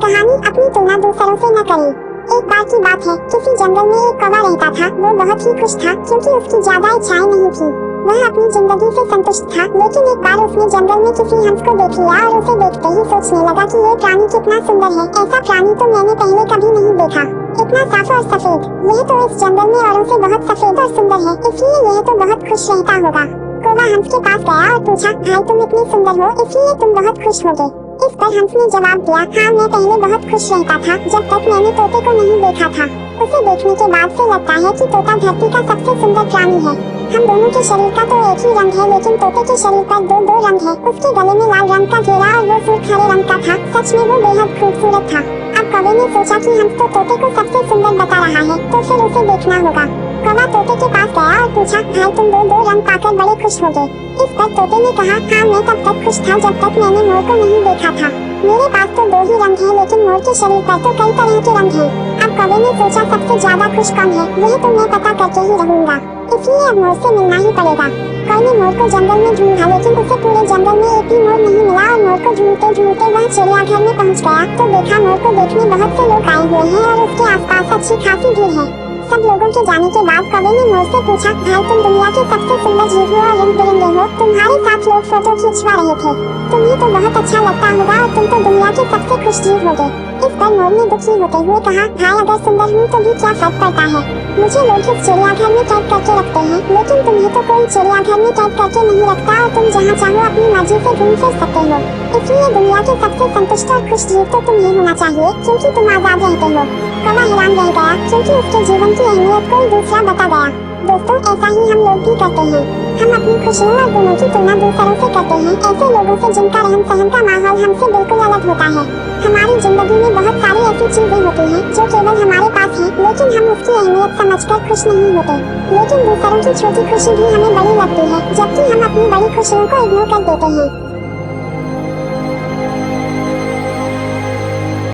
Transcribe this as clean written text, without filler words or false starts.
कहानी अपनी तुलना दूसरों से न करें। एक बार की बात है, किसी जंगल में एक कौवा रहता था। वो बहुत ही खुश था क्योंकि उसकी ज्यादा इच्छाएं नहीं थी। वह अपनी जिंदगी से संतुष्ट था। लेकिन एक बार उसने जंगल में किसी हंस को देख लिया और उसे देखते ही सोचने लगा कि ये प्राणी कितना सुंदर है। ऐसा प्राणी तो मैंने पहले कभी नहीं देखा। इतना साफ और सफेद। यह तो इस जंगल में औरों से बहुत सफेद और सुंदर है, इसलिए यह तो बहुत खुश रहता होगा। कौवा हंस के पास गया और पूछा, भाई तुम इतने सुंदर हो, इसलिए तुम बहुत खुश होगे। इस पर हंस ने जवाब दिया, हाँ मैं पहले बहुत खुश रहता था जब तक मैंने तोते को नहीं देखा था। उसे देखने के बाद से लगता है कि तोता धरती का सबसे सुंदर प्राणी है। हम दोनों के शरीर का तो एक ही रंग है, लेकिन तोते के शरीर पर दो रंग है। उसके गले में लाल रंग का घेरा और वो सूट हरे रंग का था। सच में वो बेहद खूबसूरत था। अब कौवे ने सोचा कि हंस तो तोते को सबसे सुंदर बता रहा है, तो फिर उसे देखना होगा। कौवा तोते के पास गया और पूछा, भाई तुम दो रंग पाकर बड़े खुश होगे। इस पर तोते ने कहा, हाँ मैं तब तक खुश था जब तक मैंने मोर को नहीं देखा था। मेरे पास तो दो ही रंग हैं, लेकिन मोर के शरीर पर तो कई तरह के रंग हैं। अब कौवे ने सोचा, सबसे ज्यादा खुश कौन है, यह तो मैं पता करके ही रहूंगा, इसलिए अब मोर से मिलना ही पड़ेगा। कौवे ने मोर को जंगल में ढूंढा, लेकिन उसे पूरे जंगल में एक भी मोर नहीं मिला और मोर को ढूंढते ढूंढते वह चिड़ियाघर में पहुंच गया तो देखा मोर को देखने बहुत से लोग आए हुए हैं और उसके आसपास अच्छी खासी भीड़ है। सब लोगों के जाने के बाद कौवे ने मोर से पूछा, भाई तुम दुनिया के सबसे सुंदर जीव हो और रंग बिरंगे हो, तुम्हारे साथ लोग फोटो खिंचवा रहे थे, तुम्हें तो बहुत अच्छा लगता होगा और तुम तो दुनिया के सबसे खुश जीव होगे। इस पर मोर ने दुखी होते हुए कहा, भाई अगर सुंदर हूँ तो भी क्या फर्क पड़ता है, मुझे लोग इस चिड़ियाघर में कैद करके रखते हैं, लेकिन तुम्हें तो कोई चिड़ियाघर में कैद करके नहीं रखता और तुम जहाँ चाहो अपनी मर्जी से घूम फिर सकते हो। इसलिए दुनिया के सबसे संतुष्ट और खुश जीव तो तुम ही होना चाहिए, क्योंकि तुम आजाद रहते हो। कौवा हैरान रह गया क्योंकि उसके जीवन की अहमियत कोई दूसरा बता गया। दोस्तों, ऐसा ही हम लोग भी करते हैं। हम अपनी खुशियों और गुणों की तुलना दूसरों से करते हैं, ऐसे लोगों से जिनका रहन सहन का माहौल हमसे बिल्कुल अलग होता है। हमारी जिंदगी में बहुत सारी ऐसी चीजें होती हैं जो केवल हमारे पास हैं, लेकिन हम उसकी अहमियत समझकर खुश नहीं होते। लेकिन दूसरों की छोटी खुशी भी हमें बड़ी लगती है, जबकि हम अपनी बड़ी खुशियों को इग्नोर कर देते हैं।